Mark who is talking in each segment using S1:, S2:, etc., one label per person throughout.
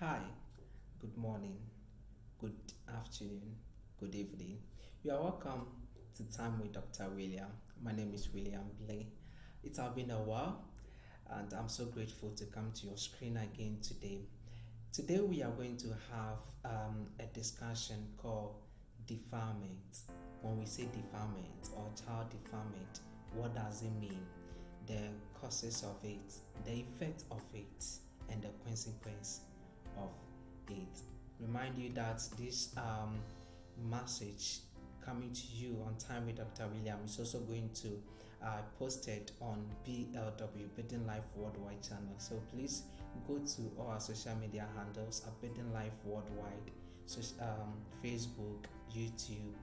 S1: Hi, good morning, good afternoon, good evening. You are welcome to Time with Dr. William. My name is William Blay. It has been a while, and I'm so grateful to come to your screen again today. Today, we are going to have a discussion called defilement. When we say defilement or child defilement, what does it mean? The causes of it, the effect of it, and the consequence of it. Remind you that this message coming to you on Time with Dr. William is also going to post it on BLW Building Life Worldwide channel. So please go to all our social media handles at Building Life Worldwide, so Facebook, YouTube,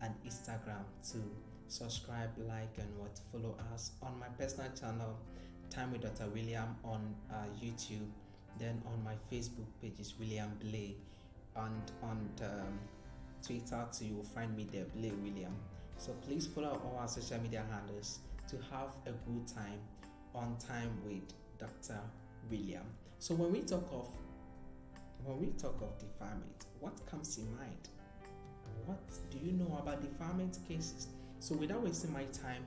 S1: and Instagram to subscribe, like, and follow us on my personal channel, Time with Dr. William on YouTube. Then on my Facebook page is William Blay, and on Twitter too, you will find me there, Blay William. So please follow all our social media handles to have a good time on Time with Dr. William. So when we talk of defilement, what comes in mind? What do you know about defilement cases? So without wasting my time,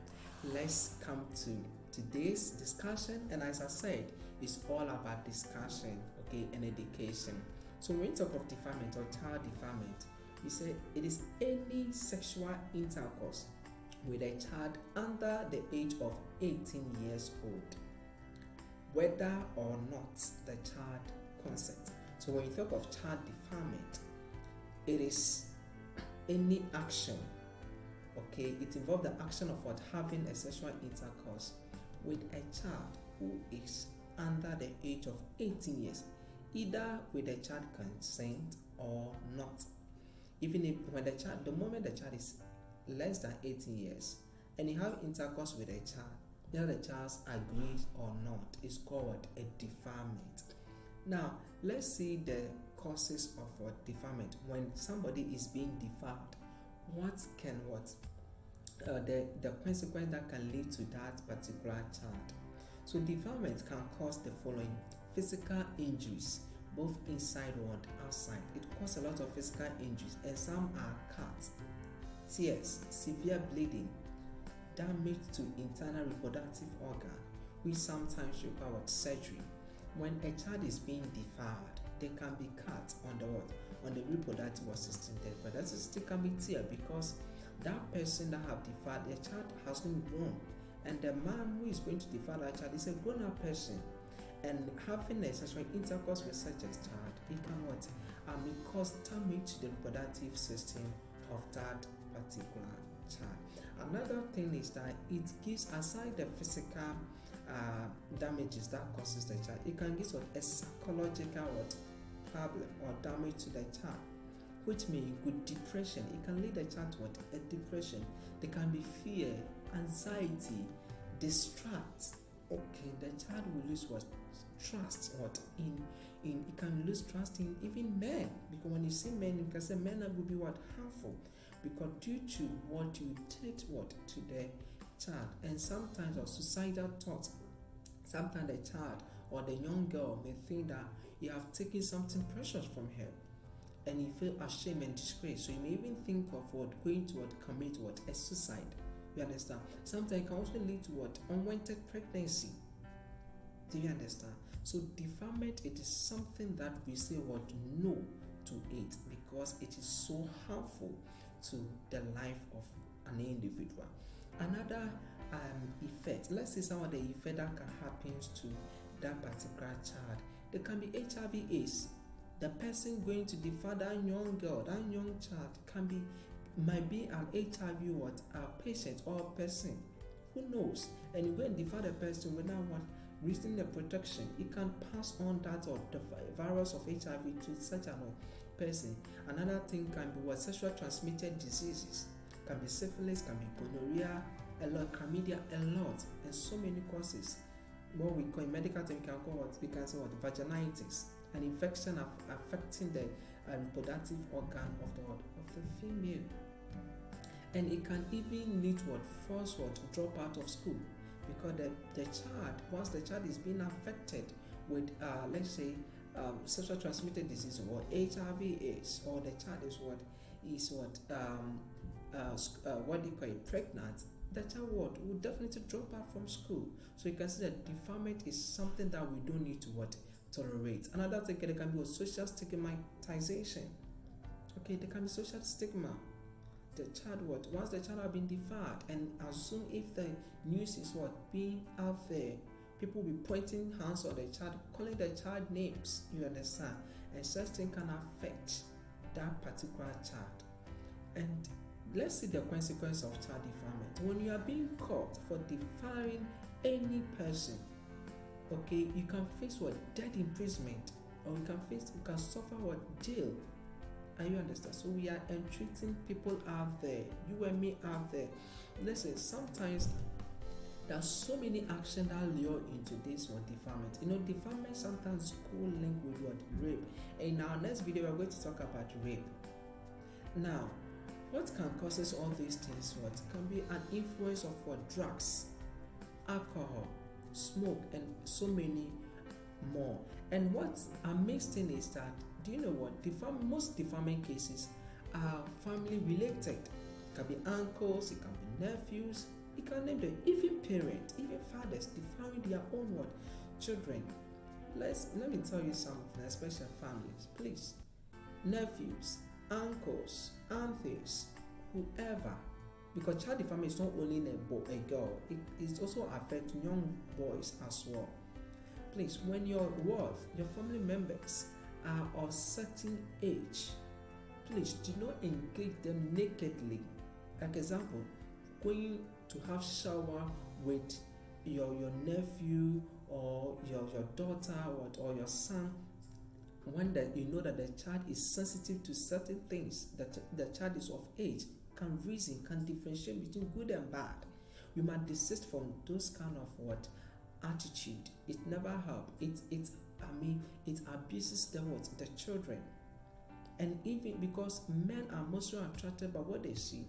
S1: let's come to today's discussion. And as I said, it's all about discussion, okay, and education. So when we talk of defilement or child defilement, we say it is any sexual intercourse with a child under the age of 18 years old, whether or not the child consents. So when you talk of child defilement, it is any action, okay, it involves the action of having a sexual intercourse with a child who is under the age of 18 years, either with the child consent or not. Even if the moment the child is less than 18 years and you have intercourse with a child, whether the child agrees or not, is called a defilement. Now, let's see the causes of defilement. When somebody is being defiled, the consequence that can lead to that particular child. So defilement can cause the following: physical injuries, both inside and outside. It causes a lot of physical injuries, and some are cuts, tears, severe bleeding, damage to internal reproductive organ, which sometimes require surgery. When a child is being defiled, there can be cuts on the reproductive system. The reproductive system can be tear because that person that have defiled the child has not grown, and the man who is going to defile that child is a grown-up person. And having a sexual intercourse with such a child, it can cause damage to the reproductive system of that particular child. Another thing is that it gives, aside the physical damages that causes the child, it can give a psychological problem or damage to the child, which may include depression. It can lead the child to a depression. There can be fear, anxiety, distrust. Okay, the child will lose trust in it can lose trust in even men, because when you see men, you can say men will be harmful, because due to what you take to the child, and sometimes of suicidal thoughts. Sometimes the child or the young girl may think that you have taken something precious from her, and you feel ashamed and disgraced. So you may even think of going to commit a suicide. You understand? Sometimes it can also lead to unwanted pregnancy. Do you understand? So defilement, it is something that we say no to it, because it is so harmful to the life of an individual. Another effect, let's say some of the effect that can happen to that particular child, there can be HIV/AIDS. The person going to defile that young girl, that young child might be an HIV patient or person. Who knows? And you go and defile the person without reaching the protection. It can pass on that the virus of HIV to such a person. Another thing can be sexual transmitted diseases. Can be syphilis, can be gonorrhea, a lot, chlamydia, a lot, and so many causes. What we call in medical term, we can say vaginitis, an infection affecting the reproductive organ of the female. And it can even lead to force drop out of school, because the child, once the child is being affected with let's say sexual transmitted disease, or HIV is, or the child is what they call it, pregnant, the child will definitely drop out from school. So you can see that defilement is something that we don't need to tolerate. Another thing, there can be a social stigmatization. Okay, there can be social stigma. The child once the child has been defiled, and assume if the news is being out there, people will be pointing hands on the child, calling the child names, you understand, and such thing can affect that particular child. And let's see the consequence of child defilement. When you are being caught for defiling any person, okay, you can face death imprisonment, or you can suffer jail. And you understand? So we are entreating people out there, you and me out there. Listen, sometimes there's so many actions that lure into this defilement. Defilement sometimes co-linked with rape. And in our next video, we're going to talk about rape. Now, what can cause all these things? Can be an influence of drugs, alcohol, smoke, and so many more. And what's amazing is that, do you know what? Most defilement cases are family related. It can be uncles, it can be nephews, you can name them, even parents, even fathers defiling their own children. Let me tell you something, especially families, please. Nephews, uncles, aunties, whoever, because child defilement is not only a girl, it also affects young boys as well. Please, when your family members are of certain age, please do not engage them nakedly. Like example, going to have shower with your nephew or your daughter or your son, when you know that the child is sensitive to certain things, that the child is of age, can reason, can differentiate between good and bad. We must desist from those kind of attitude. It never helps. It abuses the children. And even because men are mostly attracted by what they see,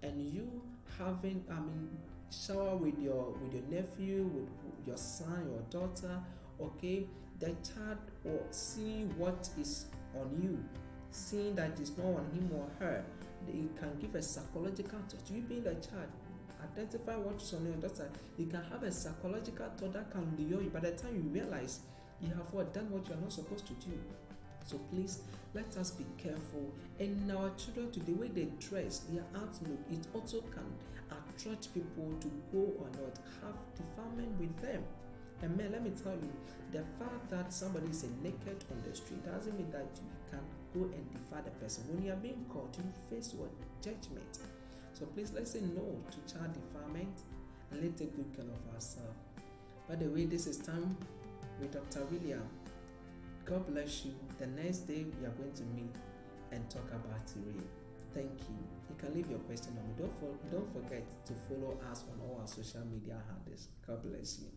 S1: and you having shower with your nephew, with your son, your daughter, okay, the child or seeing what is on you, seeing that it's not on him or her, they can give a psychological touch. You being the child, identify what is on your daughter, you can have a psychological thought that can lure you. By the time you realize, you have done what you are not supposed to do. So please, let us be careful. And our children, to the way they dress, their outlook, it also can attract people to go or not have defilement with them. And man, let me tell you, the fact that somebody is naked on the street doesn't mean that you can go and defile the person. When you are being caught, you face judgment. So please, let's say no to child defilement, and let's take good care of ourselves. By the way, this is Time with Dr. William. God bless you. The next day we are going to meet and talk about rape. Thank you. You can leave your question on me. Don't forget to follow us on all our social media handles. God bless you.